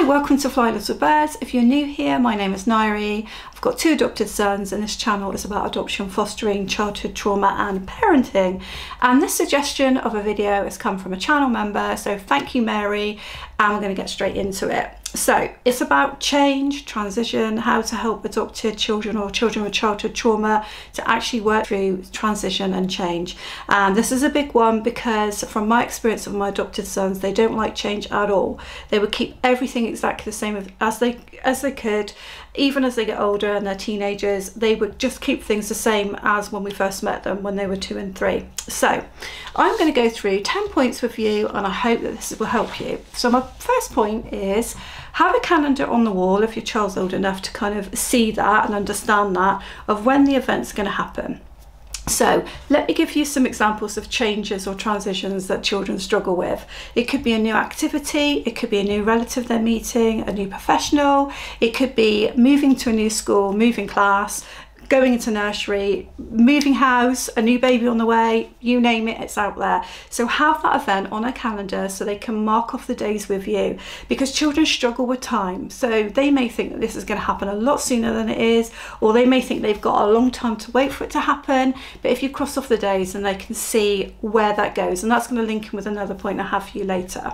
Hi, welcome to Fly Little Birds. If you're new here, my name is Nairi. I've got 2 adopted sons and this channel is about adoption, fostering, childhood trauma and parenting. And this suggestion of a video has come from a channel member, so thank you, Mary, and we're going to get straight into it. So it's about change, transition, how to help adopted children or children with childhood trauma to actually work through transition and change. And this is a big one because from my experience of my adopted sons, they don't like change at all. They would keep everything exactly the same as they could. Even as they get older and they're teenagers, they would just keep things the same as when we first met them when they were 2 and 3. So I'm going to go through 10 points with you and I hope that this will help you. So my first point is have a calendar on the wall if your child's old enough to kind of see that and understand that of when the event's going to happen. So let me give you some examples of changes or transitions that children struggle with. It could be a new activity, it could be a new relative they're meeting, a new professional, it could be moving to a new school, moving class, going into nursery, moving house, a new baby on the way, you name it, it's out there. So have that event on a calendar so they can mark off the days with you, because children struggle with time. So they may think that this is going to happen a lot sooner than it is, or they may think they've got a long time to wait for it to happen. But if you cross off the days, then they can see where that goes. And that's going to link in with another point I have for you later.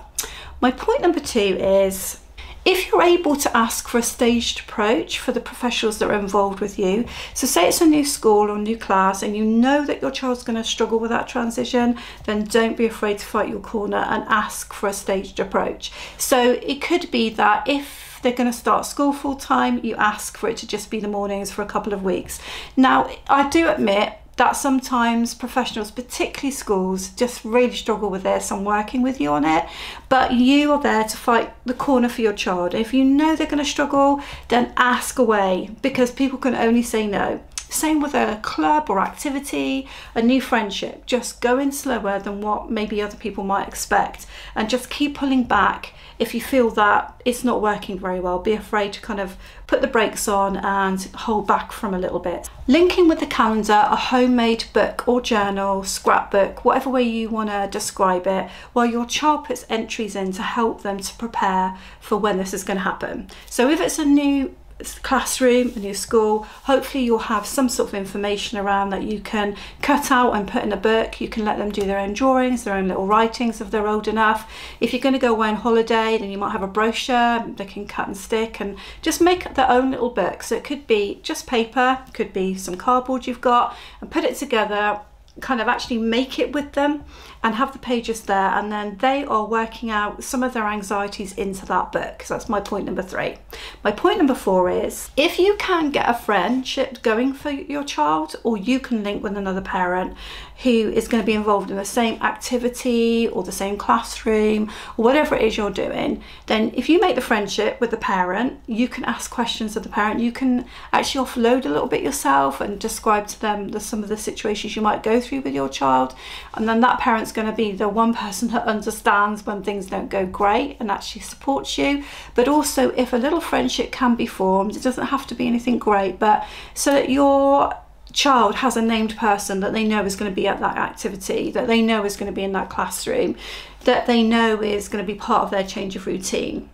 My point number 2 is, if you're able to ask for a staged approach for the professionals that are involved with you, so say it's a new school or new class and you know that your child's going to struggle with that transition, then don't be afraid to fight your corner and ask for a staged approach. So it could be that if they're going to start school full time, you ask for it to just be the mornings for a couple of weeks. Now, I do admit that sometimes professionals, particularly schools, just really struggle with this. I'm working with you on it, but you are there to fight the corner for your child. If you know they're going to struggle, then ask away, because people can only say no. Same with a club or activity, a new friendship. Just go in slower than what maybe other people might expect, and just keep pulling back if you feel that it's not working very well. Be afraid to kind of put the brakes on and hold back from a little bit. Linking with the calendar, a homemade book or journal, scrapbook, whatever way you want to describe it, while your child puts entries in to help them to prepare for when this is going to happen. So if it's a new classroom, a new school, hopefully you'll have some sort of information around that you can cut out and put in a book. You can let them do their own drawings, their own little writings if they're old enough. If you're going to go away on holiday, then you might have a brochure they can cut and stick and just make their own little book. So it could be just paper, could be some cardboard you've got, and put it together, kind of actually make it with them and have the pages there, and then they are working out some of their anxieties into that book. So that's my point number 3. My point number 4 is, if you can get a friendship going for your child, or you can link with another parent who is going to be involved in the same activity or the same classroom or whatever it is you're doing, then if you make the friendship with the parent, you can ask questions of the parent. You can actually offload a little bit yourself and describe to them some of the situations you might go through with your child, and then that parent's going to be the one person that understands when things don't go great and actually supports you. But also, if a little friendship can be formed, it doesn't have to be anything great, but so that your child has a named person that they know is going to be at that activity, that they know is going to be in that classroom, that they know is going to be part of their change of routine.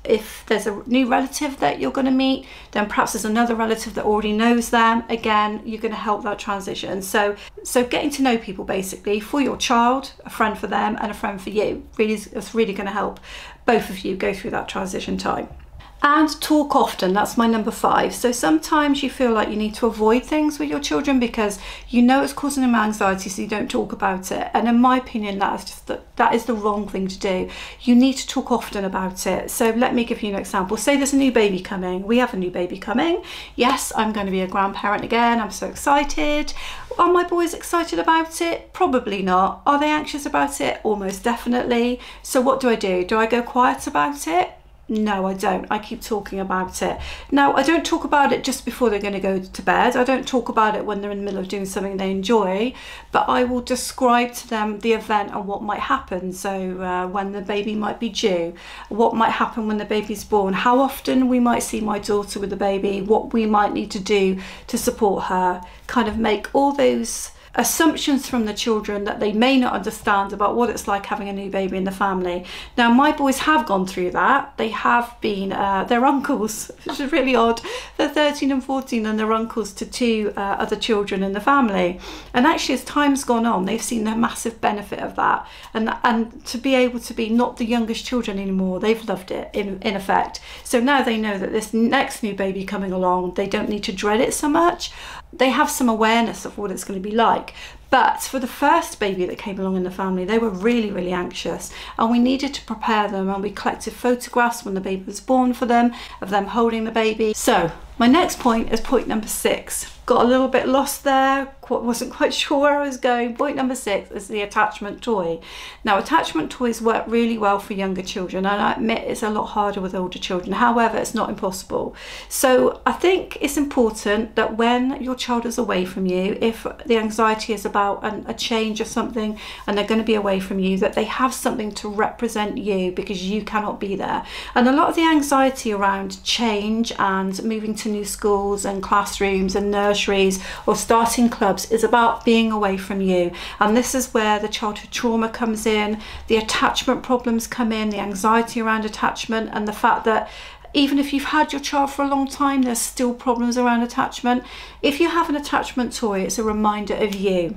If there's a new relative that you're going to meet, then perhaps there's another relative that already knows them. Again, you're going to help that transition. So getting to know people basically for your child, a friend for them and a friend for you, it's really going to help both of you go through that transition time. And talk often, that's my number 5. So sometimes you feel like you need to avoid things with your children because you know it's causing them anxiety, so you don't talk about it. And in my opinion, that is the wrong thing to do. You need to talk often about it. So let me give you an example. Say there's a new baby coming. We have a new baby coming. Yes, I'm going to be a grandparent again. I'm so excited. Are my boys excited about it? Probably not. Are they anxious about it? Almost definitely. So what do? Do I go quiet about it? No, I don't. I keep talking about it. Now, I don't talk about it just before they're going to go to bed. I don't talk about it when they're in the middle of doing something they enjoy, but I will describe to them the event and what might happen. So when the baby might be due, what might happen when the baby's born, how often we might see my daughter with the baby, what we might need to do to support her, kind of make all those assumptions from the children that they may not understand about what it's like having a new baby in the family. Now, my boys have gone through that. They have been their uncles, which is really odd. They're 13 and 14 and they're uncles to two other children in the family. And actually, as time's gone on, they've seen the massive benefit of that. And to be able to be not the youngest children anymore, they've loved it in effect. So now they know that this next new baby coming along, they don't need to dread it so much. They have some awareness of what it's going to be like. But for the first baby that came along in the family, they were really, really anxious, and we needed to prepare them, and we collected photographs when the baby was born for them, of them holding the baby. So my next point is point number 6. Got a little bit lost there, wasn't quite sure where I was going. Point number 6 is the attachment toy. Now, attachment toys work really well for younger children, and I admit it's a lot harder with older children. However, it's not impossible. So I think it's important that when your child is away from you, if the anxiety is about a change of something and they're going to be away from you, that they have something to represent you, because you cannot be there. And a lot of the anxiety around change and moving to new schools and classrooms and nurseries or starting clubs is about being away from you. And this is where the childhood trauma comes in, the attachment problems come in, the anxiety around attachment, and the fact that even if you've had your child for a long time, there's still problems around attachment. If you have an attachment toy, it's a reminder of you.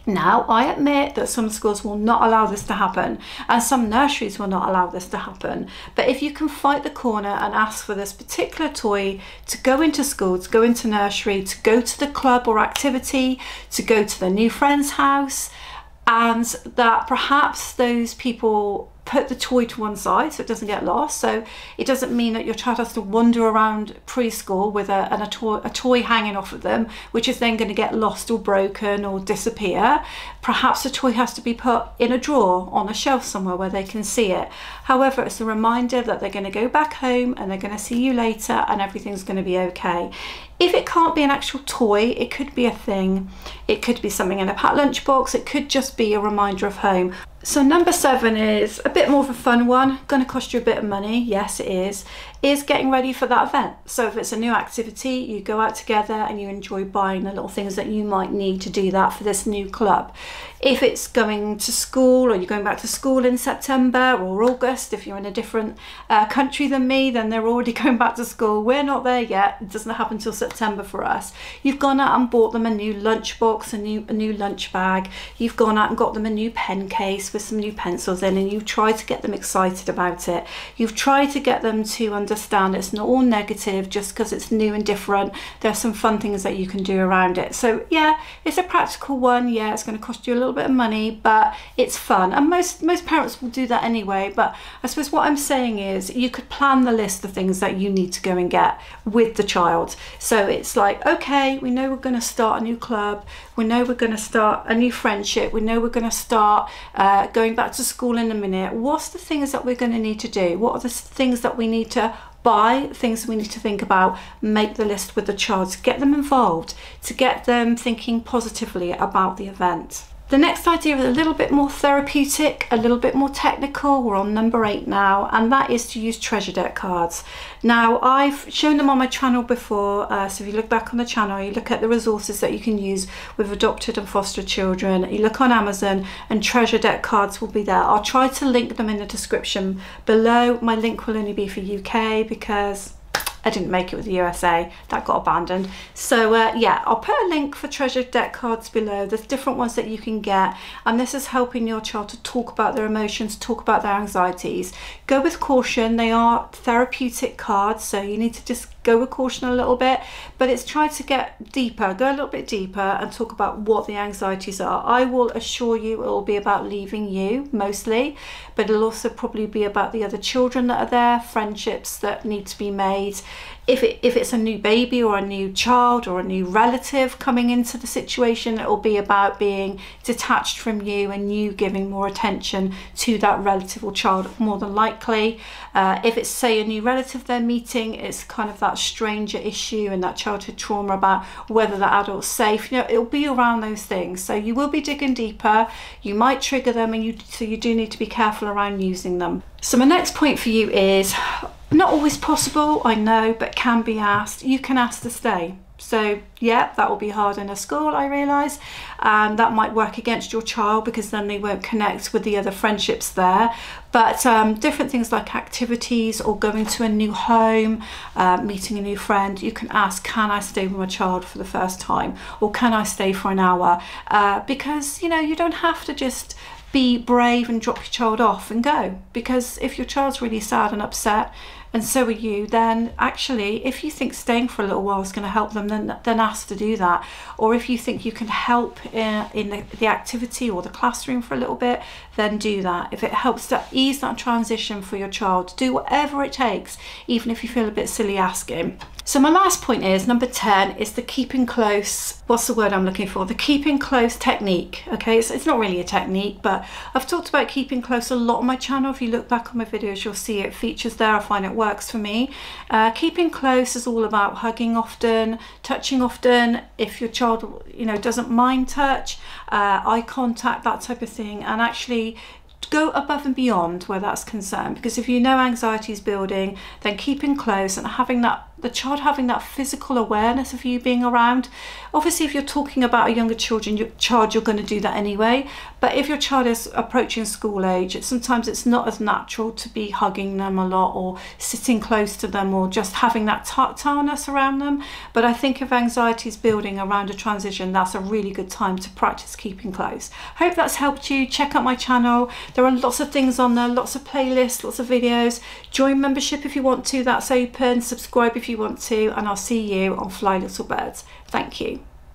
Now, I admit that some schools will not allow this to happen, and some nurseries will not allow this to happen. But if you can fight the corner and ask for this particular toy to go into school, to go into nursery, to go to the club or activity, to go to the new friend's house, and that perhaps those people put the toy to one side so it doesn't get lost. So it doesn't mean that your child has to wander around preschool with a toy hanging off of them, which is then going to get lost or broken or disappear. Perhaps the toy has to be put in a drawer on a shelf somewhere where they can see it. However, it's a reminder that they're going to go back home and they're going to see you later and everything's going to be okay. If it can't be an actual toy, it could be a thing. It could be something in a packed lunchbox. It could just be a reminder of home. So number 7 is a bit more of a fun one. Going to cost you a bit of money. Yes, it is getting ready for that event. So if it's a new activity, you go out together and you enjoy buying the little things that you might need to do that for this new club. If it's going to school, or you're going back to school in September or August, if you're in a different country than me, then they're already going back to school. We're not there yet. It doesn't happen until September for us. You've gone out and bought them a new lunchbox, a new lunch bag. You've gone out and got them a new pen case with some new pencils in, and you've tried to get them excited about it. You've tried to get them to understand it's not all negative just because it's new and different. There's some fun things that you can do around it. So yeah, it's a practical one. Yeah, it's going to cost you a little bit of money, but it's fun, and most parents will do that anyway. But I suppose what I'm saying is you could plan the list of things that you need to go and get with the child. So it's like, okay, we know we're going to start a new club, we know we're going to start a new friendship, we know we're going to start going back to school in a minute. What's the things that we're going to need to do? What are the things that we need to buy, things we need to think about? Make the list with the child to get them involved, to get them thinking positively about the event. The next idea is a little bit more therapeutic, a little bit more technical. We're on number 8 now, and that is to use treasure deck cards. Now, I've shown them on my channel before, so if you look back on the channel, you look at the resources that you can use with adopted and foster children, you look on Amazon and treasure deck cards will be there. I'll try to link them in the description below. My link will only be for UK because I didn't make it with the USA, that got abandoned. So yeah, I'll put a link for treasure deck cards below. There's different ones that you can get, and this is helping your child to talk about their emotions, talk about their anxieties. Go with caution, they are therapeutic cards, so you need to just go with caution a little bit, but it's trying to get deeper, go a little bit deeper and talk about what the anxieties are. I will assure you it will be about leaving you mostly, but it'll also probably be about the other children that are there, friendships that need to be made. If it's a new baby or a new child or a new relative coming into the situation, it will be about being detached from you and you giving more attention to that relative or child, more than likely. If it's, say, a new relative they're meeting, it's kind of that stranger issue and that childhood trauma about whether the adult's safe. You know, it'll be around those things. So you will be digging deeper. You might trigger them, and so you do need to be careful around using them. So my next point for you is, not always possible, I know, but can be asked. You can ask to stay. So yeah, that will be hard in a school, I realise, and that might work against your child because then they won't connect with the other friendships there. But different things like activities or going to a new home, meeting a new friend, you can ask, can I stay with my child for the first time, or can I stay for an hour? Because, you know, you don't have to just be brave and drop your child off and go, because if your child's really sad and upset and so are you, then actually if you think staying for a little while is going to help them, then ask to do that. Or if you think you can help in the activity or the classroom for a little bit, then do that. If it helps to ease that transition for your child, do whatever it takes, even if you feel a bit silly asking. So my last point is, number 10, is the keeping close, what's the word I'm looking for? The keeping close technique, okay? So it's not really a technique, but I've talked about keeping close a lot on my channel. If you look back on my videos, you'll see it features there. I find it works for me. Keeping close is all about hugging often, touching often, if your child, you know, doesn't mind touch, eye contact, that type of thing, and actually go above and beyond where that's concerned. Because if you know anxiety is building, then keeping close and having that, the child having that physical awareness of you being around. Obviously, if you're talking about a younger child, you're going to do that anyway. But if your child is approaching school age, sometimes it's not as natural to be hugging them a lot or sitting close to them or just having that tactileness around them. But I think if anxiety is building around a transition, that's a really good time to practice keeping close. Hope that's helped you. Check out my channel. There are lots of things on there, lots of playlists, lots of videos. Join membership if you want to, that's open. Subscribe if you want to, and I'll see you on Fly Little Birds. Thank you.